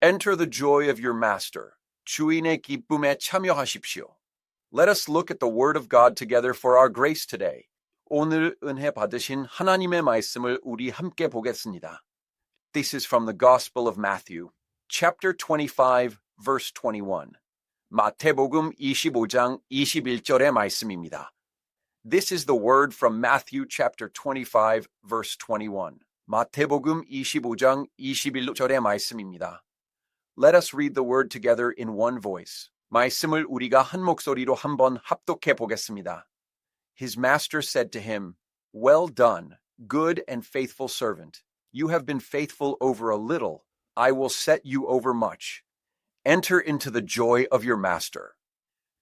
Enter the joy of your master. 주인의 기쁨에 참여하십시오. Let us look at the word of God together for our grace today. 오늘 은혜 받으신 하나님의 말씀을 우리 함께 보겠습니다. This is from the Gospel of Matthew, chapter 25, verse 21. 마태복음 25장 21절의 말씀입니다. This is the word from Matthew chapter 25, verse 21. 마태복음 25장 21절의 말씀입니다. Let us read the word together in one voice. 말씀을 우리가 한 목소리로 한번 합독해 보겠습니다. His master said to him, Well done, good and faithful servant. You have been faithful over a little. I will set you over much. Enter into the joy of your master.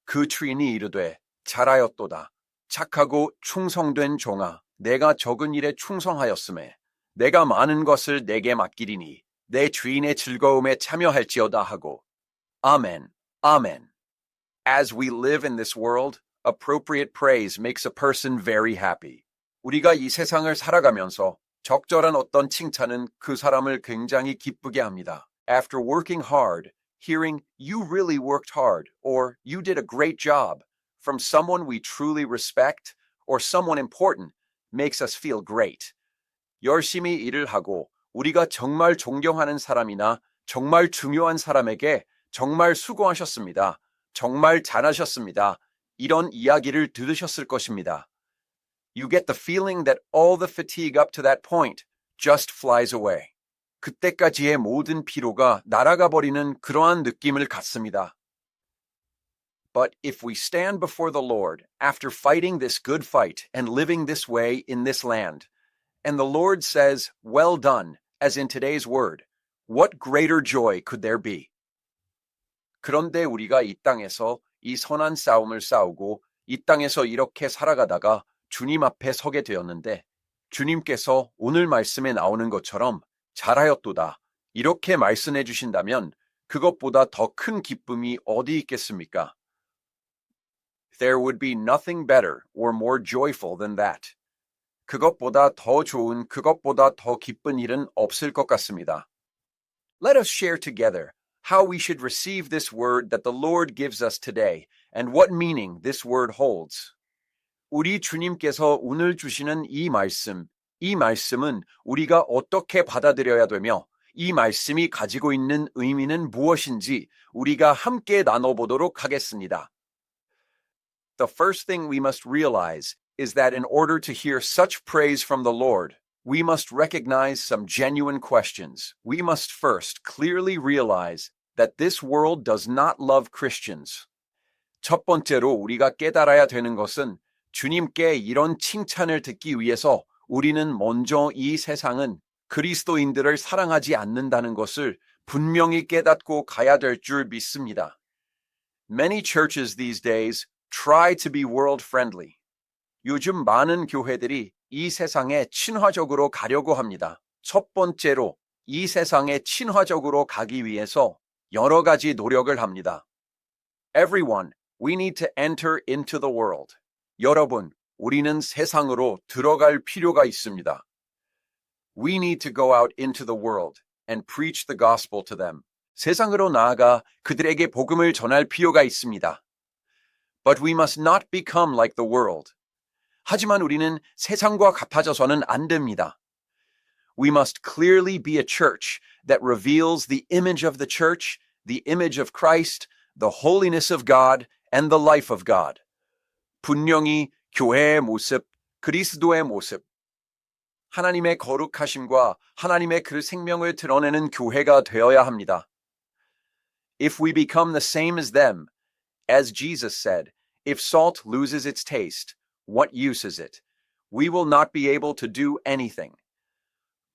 그 주인이 이르되, 잘하였도다. 착하고 충성된 종아, 내가 적은 일에 충성하였음에 내가 많은 것을 내게 맡기리니 내 주인의 즐거움에 참여할지어다 하고. Amen. Amen. As we live in this world, appropriate praise makes a person very happy. 우리가 이 세상을 살아가면서 적절한 어떤 칭찬은 그 사람을 굉장히 기쁘게 합니다. After working hard, hearing you really worked hard or you did a great job from someone we truly respect or someone important makes us feel great. 열심히 일을 하고 우리가 정말 존경하는 사람이나 정말 중요한 사람에게 정말 수고하셨습니다. 정말 잘하셨습니다. 이런 이야기를 들으셨을 것입니다. You get the feeling that all the fatigue up to that point just flies away. 그때까지의 모든 피로가 날아가 버리는 그러한 느낌을 갖습니다. But if we stand before the Lord after fighting this good fight and living this way in this land, and the Lord says, well done, as in today's word, what greater joy could there be? 그런데 우리가 이 땅에서 이 선한 싸움을 싸우고 이 땅에서 이렇게 살아가다가 주님 앞에 서게 되었는데 주님께서 오늘 말씀에 나오는 것처럼 잘하였도다 이렇게 말씀해 주신다면 그것보다 더 큰 기쁨이 어디 있겠습니까? There would be nothing better or more joyful than that. 그것보다 더 좋은, 그것보다 더 기쁜 일은 없을 것 같습니다. Let us share together how we should receive this word that the Lord gives us today and what meaning this word holds. 우리 주님께서 오늘 주시는 이 말씀은 우리가 어떻게 받아들여야 되며 이 말씀이 가지고 있는 의미는 무엇인지 우리가 함께 나눠보도록 하겠습니다. The first thing we must realize is that in order to hear such praise from the Lord, we must recognize some genuine questions. We must first clearly realize that this world does not love Christians. 첫 번째로 우리가 깨달아야 되는 것은 주님께 이런 칭찬을 듣기 위해서 우리는 먼저 이 세상은 그리스도인들을 사랑하지 않는다는 것을 분명히 깨닫고 가야 될 줄 믿습니다. Many churches these days try to be world friendly. 요즘 많은 교회들이 이 세상에 친화적으로 가려고 합니다. 첫 번째로 이 세상에 친화적으로 가기 위해서 여러 가지 노력을 합니다. Everyone, we need to enter into the world. 여러분, 우리는 세상으로 들어갈 필요가 있습니다. We need to go out into the world and preach the gospel to them. 세상으로 나아가 그들에게 복음을 전할 필요가 있습니다. But we must not become like the world. 하지만 우리는 세상과 같아져서는 안 됩니다. We must clearly be a church that reveals the image of the church, the image of Christ, the holiness of God, and the life of God. 분명히 교회의 모습, 그리스도의 모습, 하나님의 거룩하심과 하나님의 그 생명을 드러내는 교회가 되어야 합니다. If we become the same as them, as Jesus said, if salt loses its taste, what use is it? We will not be able to do anything.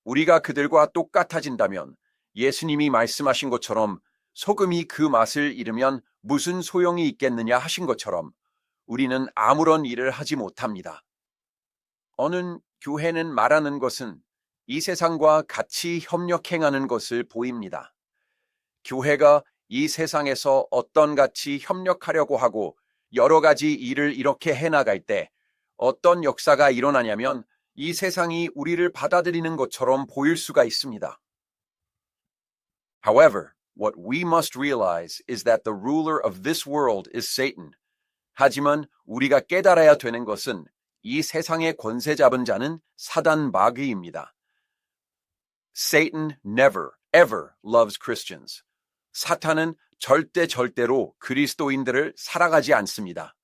우리가 그들과 똑같아진다면 예수님이 말씀하신 것처럼 소금이 그 맛을 잃으면 무슨 소용이 있겠느냐 하신 것처럼 우리는 아무런 일을 하지 못합니다. 어느 교회는 말하는 것은 이 세상과 같이 협력행하는 것을 보입니다. 교회가 이 세상에서 어떤 같이 협력하려고 하고 여러 가지 일을 이렇게 해나갈 때 어떤 역사가 일어나냐면 이 세상이 우리를 받아들이는 것처럼 보일 수가 있습니다. However, What we must realize is that the ruler of this world is Satan. 하지만 우리가 깨달아야 되는 것은 이 세상의 권세 잡은 자는 사단 마귀입니다. Satan never, ever loves Christians. 사탄은 절대로 그리스도인들을 사랑하지 않습니다.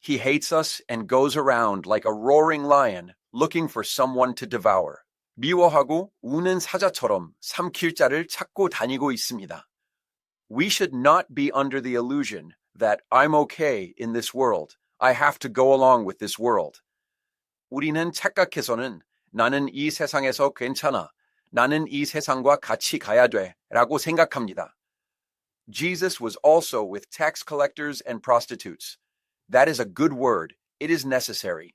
He hates us and goes around like a roaring lion looking for someone to devour. 미워하고 우는 사자처럼 삼킬 자를 찾고 다니고 있습니다. We should not be under the illusion that I'm okay in this world. I have to go along with this world. 우리는 착각해서는 나는 이 세상에서 괜찮아. 나는 이 세상과 같이 가야 돼. 라고 생각합니다. Jesus was also with tax collectors and prostitutes. That is a good word. It is necessary.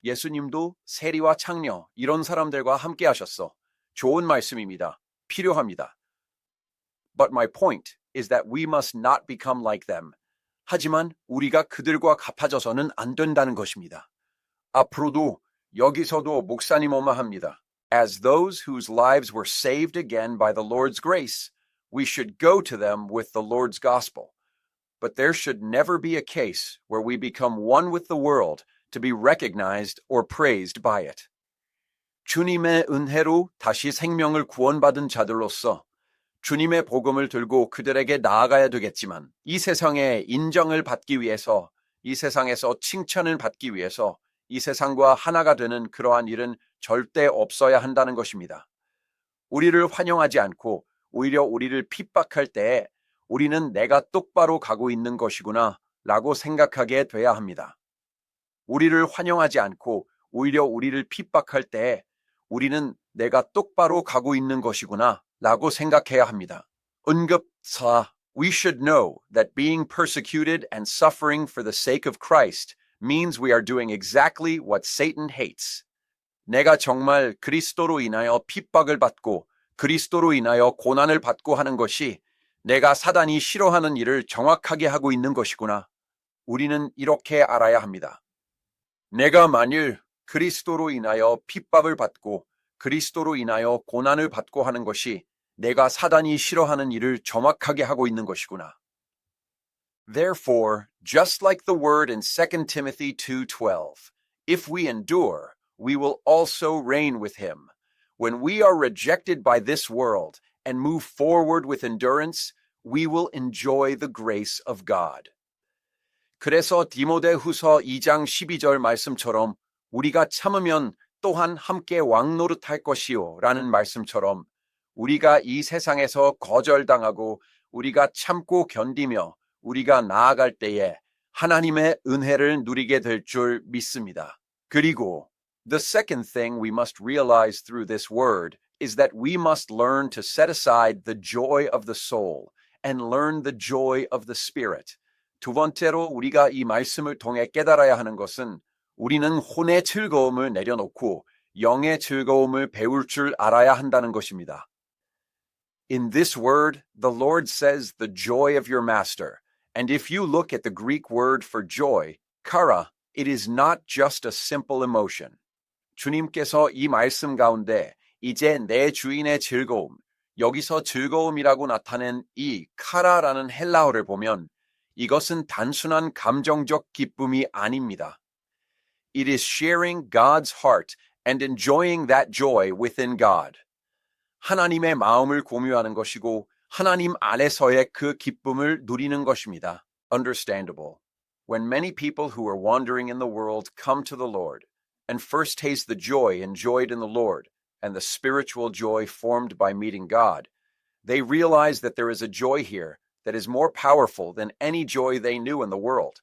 예수님도 세리와 창녀, 이런 사람들과 함께 하셨어. 좋은 말씀입니다. 필요합니다. But my point is that we must not become like them. 하지만 우리가 그들과 같아져서는 안 된다는 것입니다. 앞으로도 여기서도 목사님 합니다. As those whose lives were saved again by the Lord's grace, we should go to them with the Lord's gospel. But there should never be a case where we become one with the world to be recognized or praised by it. 주님의 은혜로 다시 생명을 구원받은 자들로서 주님의 복음을 들고 그들에게 나아가야 되겠지만 이 세상에 인정을 받기 위해서, 이 세상에서 칭찬을 받기 위해서 이 세상과 하나가 되는 그러한 일은 절대 없어야 한다는 것입니다. 우리를 환영하지 않고 오히려 우리를 핍박할 때에 우리는 내가 똑바로 가고 있는 것이구나 라고 생각하게 돼야 합니다. 우리를 환영하지 않고 오히려 우리를 핍박할 때에 우리는 내가 똑바로 가고 있는 것이구나 라고 생각해야 합니다. 응급사. We should know that being persecuted and suffering for the sake of Christ means we are doing exactly what Satan hates. 내가 정말 그리스도로 인하여 핍박을 받고 그리스도로 인하여 고난을 받고 하는 것이 내가 사단이 싫어하는 일을 정확하게 하고 있는 것이구나. 우리는 이렇게 알아야 합니다. 내가 만일 그리스도로 인하여 핍박을 받고 그리스도로 인하여 고난을 받고 하는 것이 내가 사단이 싫어하는 일을 정확하게 하고 있는 것이구나. Therefore, just like the word in 2 Timothy 2:12, if we endure, we will also reign with him. When we are rejected by this world and move forward with endurance, we will enjoy the grace of God. 그래서 디모데후서 2장 12절 말씀처럼 우리가 참으면 또한 함께 왕노릇할 것이요 라는 말씀처럼 우리가 이 세상에서 거절당하고 우리가 참고 견디며 우리가 나아갈 때에 하나님의 은혜를 누리게 될 줄 믿습니다. 그리고 the second thing we must realize through this word is that we must learn to set aside the joy of the soul and learn the joy of the spirit. 두 번째로 우리가 이 말씀을 통해 깨달아야 하는 것은 우리는 혼의 즐거움을 내려놓고 영의 즐거움을 배울 줄 알아야 한다는 것입니다. In this word, the Lord says the joy of your master. And if you look at the Greek word for joy, kara, it is not just a simple emotion. 주님께서 이 말씀 가운데 이제 내 주인의 즐거움, 여기서 즐거움이라고 나타낸 이 카라라는 헬라어를 보면 이것은 단순한 감정적 기쁨이 아닙니다. It is sharing God's heart and enjoying that joy within God. 하나님의 마음을 공유하는 것이고 하나님 안에서의 그 기쁨을 누리는 것입니다. Understandable. When many people who are wandering in the world come to the Lord and first taste the joy enjoyed in the Lord and the spiritual joy formed by meeting God, they realize that there is a joy here that is more powerful than any joy they knew in the world.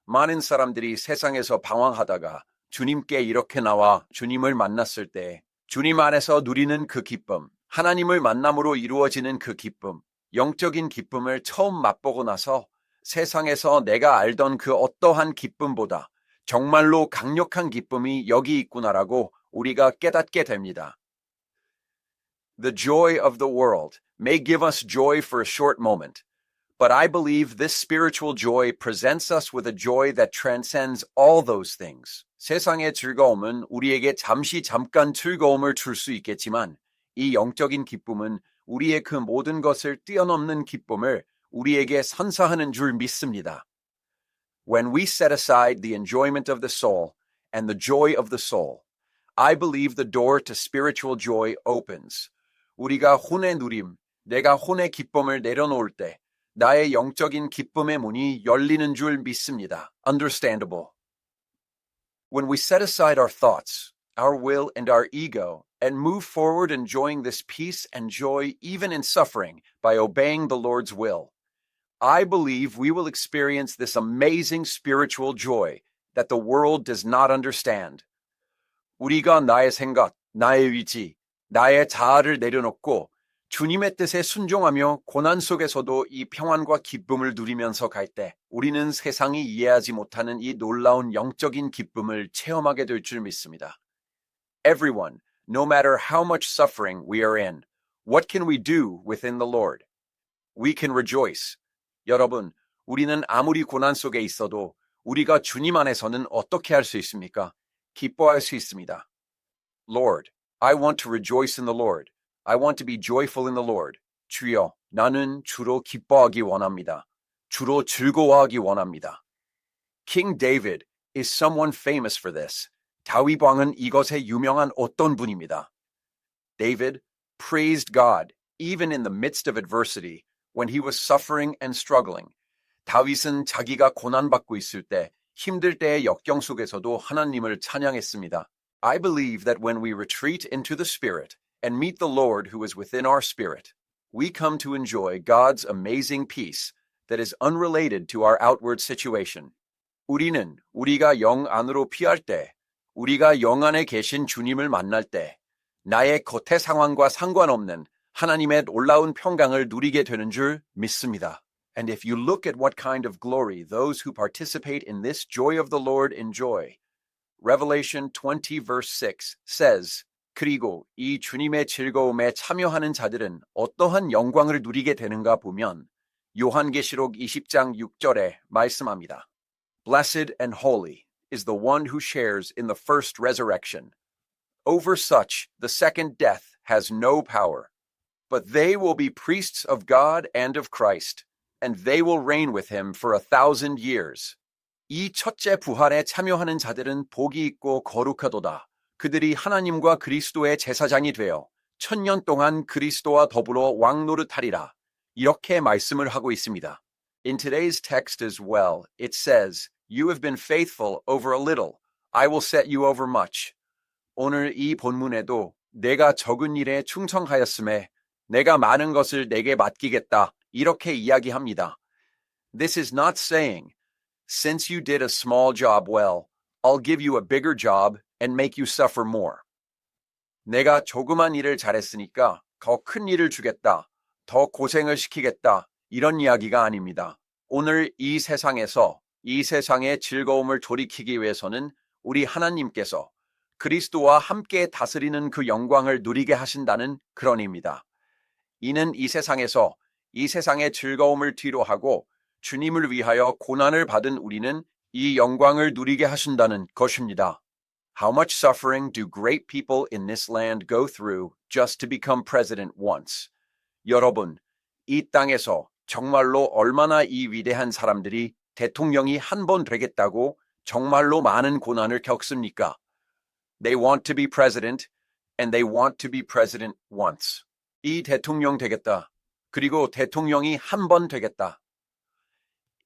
많은 사람들이 세상에서 방황하다가 주님께 이렇게 나와 주님을 만났을 때 주님 안에서 누리는 그 기쁨, 하나님을 만남으로 이루어지는 그 기쁨, 영적인 기쁨을 처음 맛보고 나서 세상에서 내가 알던 그 어떠한 기쁨보다 정말로 강력한 기쁨이 여기 있구나라고 우리가 깨닫게 됩니다. The joy of the world may give us joy for a short moment, but I believe this spiritual joy presents us with a joy that transcends all those things. 세상의 즐거움은 우리에게 잠깐 즐거움을 줄 수 있겠지만 이 영적인 기쁨은 우리의 그 모든 것을 뛰어넘는 기쁨을 우리에게 선사하는 줄 믿습니다. When we set aside the enjoyment of the soul and the joy of the soul, I believe the door to spiritual joy opens. 우리가 혼의 누림, 내가 혼의 기쁨을 내려놓을 때 나의 영적인 기쁨의 문이 열리는 줄 믿습니다. Understandable. When we set aside our thoughts, our will, and our ego, and move forward enjoying this peace and joy even in suffering by obeying the Lord's will, I believe we will experience this amazing spiritual joy that the world does not understand. 우리가 나의 생각, 나의 의지, 나의 자아를 내려놓고 주님의 뜻에 순종하며 고난 속에서도 이 평안과 기쁨을 누리면서 갈 때 우리는 세상이 이해하지 못하는 이 놀라운 영적인 기쁨을 체험하게 될 줄 믿습니다. Everyone, no matter how much suffering we are in, what can we do within the Lord? We can rejoice. 여러분, 우리는 아무리 고난 속에 있어도 우리가 주님 안에서는 어떻게 할 수 있습니까? 기뻐할 수 있습니다. Lord, I want to rejoice in the Lord. I want to be joyful in the Lord. 주여, 나는 주로 기뻐하기 원합니다. 주로 즐거워하기 원합니다. King David is someone famous for this. 다윗 왕은 이것에 유명한 어떤 분입니다. David praised God even in the midst of adversity when he was suffering and struggling. 다윗은 자기가 고난받고 있을 때, 힘들 때의 역경 속에서도 하나님을 찬양했습니다. I believe that when we retreat into the Spirit and meet the Lord who is within our spirit, we come to enjoy God's amazing peace that is unrelated to our outward situation. 우리는 우리가 영 안으로 피할 때, 우리가 영 안에 계신 주님을 만날 때, 나의 겉의 상황과 상관없는 하나님의 놀라운 평강을 누리게 되는 줄 믿습니다. And if you look at what kind of glory those who participate in this joy of the Lord enjoy, Revelation 20 verse 6 says, 그리고 이 주님의 즐거움에 참여하는 자들은 어떠한 영광을 누리게 되는가 보면 요한계시록 20장 6절에 말씀합니다. Blessed and holy is the one who shares in the first resurrection. Over such the second death has no power, but they will be priests of God and of Christ, and they will reign with him for 1,000 years. 이 첫째 부활에 참여하는 자들은 복이 있고 거룩하도다. 그들이 하나님과 그리스도의 제사장이 되어 1000년 동안 그리스도와 더불어 왕노릇하리라. 이렇게 말씀을 하고 있습니다. In today's text as well, it says, You have been faithful over a little. I will set you over much. 오늘 이 본문에도 내가 적은 일에 충성하였음에 내가 많은 것을 내게 맡기겠다. 이렇게 이야기합니다. This is not saying, Since you did a small job well, I'll give you a bigger job and make you suffer more. 내가 조그만 일을 잘했으니까 더 큰 일을 주겠다. 더 고생을 시키겠다. 이런 이야기가 아닙니다. 오늘 이 세상에서 이 세상의 즐거움을 돌이키기 위해서는 우리 하나님께서 그리스도와 함께 다스리는 그 영광을 누리게 하신다는 그런 의미입니다. 이는 이 세상에서 이 세상의 즐거움을 뒤로하고 주님을 위하여 고난을 받은 우리는 이 영광을 누리게 하신다는 것입니다. How much suffering do great people in this land go through just to become president once? 여러분, 이 땅에서 정말로 얼마나 이 위대한 사람들이 대통령이 한 번 되겠다고 정말로 많은 고난을 겪습니까? They want to be president, and they want to be president once. 이 대통령 되겠다. 그리고 대통령이 한 번 되겠다.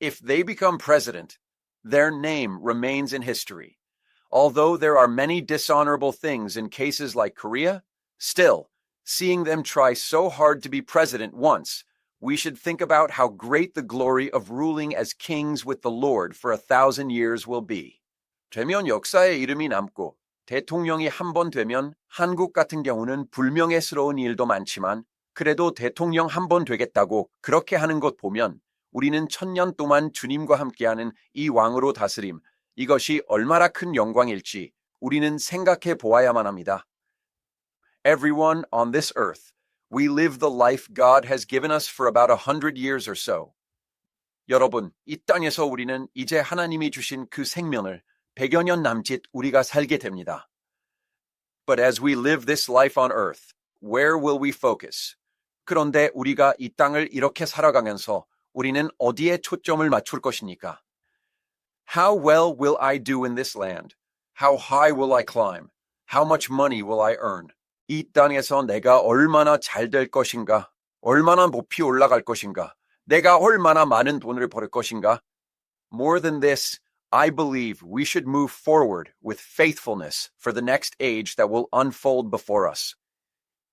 If they become president, their name remains in history. Although there are many dishonorable things in cases like Korea, still, seeing them try so hard to be president once, we should think about how great the glory of ruling as kings with the Lord for 1,000 years will be. 되면 역사에 이름이 남고 대통령이 한 번 되면 한국 같은 경우는 불명예스러운 일도 많지만 그래도 대통령 한 번 되겠다고 그렇게 하는 것 보면 우리는 1000년 동안 주님과 함께하는 이 왕으로 다스림, 이것이 얼마나 큰 영광일지 우리는 생각해 보아야만 합니다. Everyone on this earth, we live the life God has given us for about 100 years or so. 여러분, 이 땅에서 우리는 이제 하나님이 주신 그 생명을 100여 년 남짓 우리가 살게 됩니다. But as we live this life on earth, where will we focus? 그런데 우리가 이 땅을 이렇게 살아가면서 우리는 어디에 초점을 맞출 것입니까? How well will I do in this land? How high will I climb? How much money will I earn? 이 땅에서 내가 얼마나 잘 될 것인가? 얼마나 높이 올라갈 것인가? 내가 얼마나 많은 돈을 벌 것인가? More than this, I believe we should move forward with faithfulness for the next age that will unfold before us.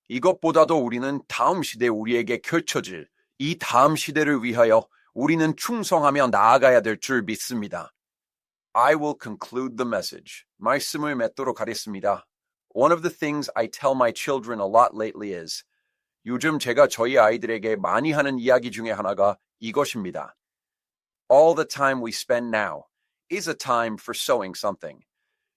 이것보다도 우리는 다음 시대 우리에게 펼쳐질 이 다음 시대를 위하여 우리는 충성하며 나아가야 될 줄 믿습니다. I will conclude the message. 말씀을 맺도록 하겠습니다. One of the things I tell my children a lot lately is 요즘 제가 저희 아이들에게 많이 하는 이야기 중에 하나가 이것입니다. All the time we spend now is a time for sowing something.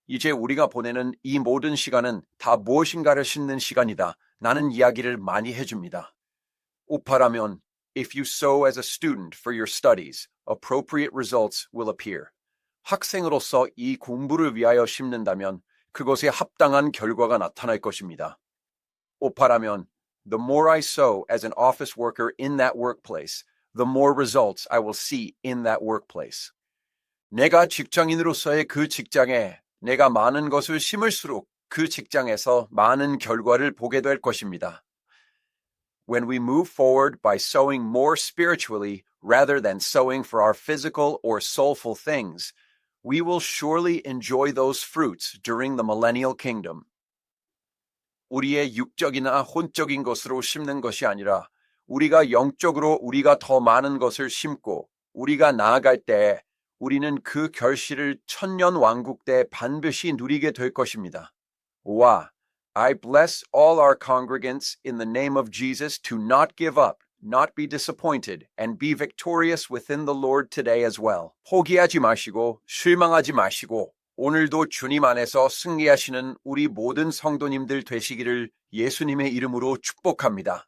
이제 우리가 보내는 이 모든 시간은 다 무엇인가를 심는 시간이다. 나는 이야기를 많이 해줍니다. 오파라면, if you sow as a student for your studies, appropriate results will appear. 학생으로서 이 공부를 위하여 심는다면 그것에 합당한 결과가 나타날 것입니다. 오파라면, the more I sow as an office worker in that workplace, the more results I will see in that workplace. 내가 직장인으로서의 그 직장에 내가 많은 것을 심을수록 그 직장에서 많은 결과를 보게 될 것입니다. When we move forward by sowing more spiritually rather than sowing for our physical or soulful things, we will surely enjoy those fruits during the millennial kingdom. 우리의 육적이나 혼적인 것으로 심는 것이 아니라 우리가 영적으로 우리가 더 많은 것을 심고 우리가 나아갈 때 우리는 그 결실을 천년 왕국 때 반드시 누리게 될 것입니다. 와, I bless all our congregants in the name of Jesus to not give up, not be disappointed, and be victorious within the Lord today as well. 포기하지 마시고 실망하지 마시고 오늘도 주님 안에서 승리하시는 우리 모든 성도님들 되시기를 예수님의 이름으로 축복합니다.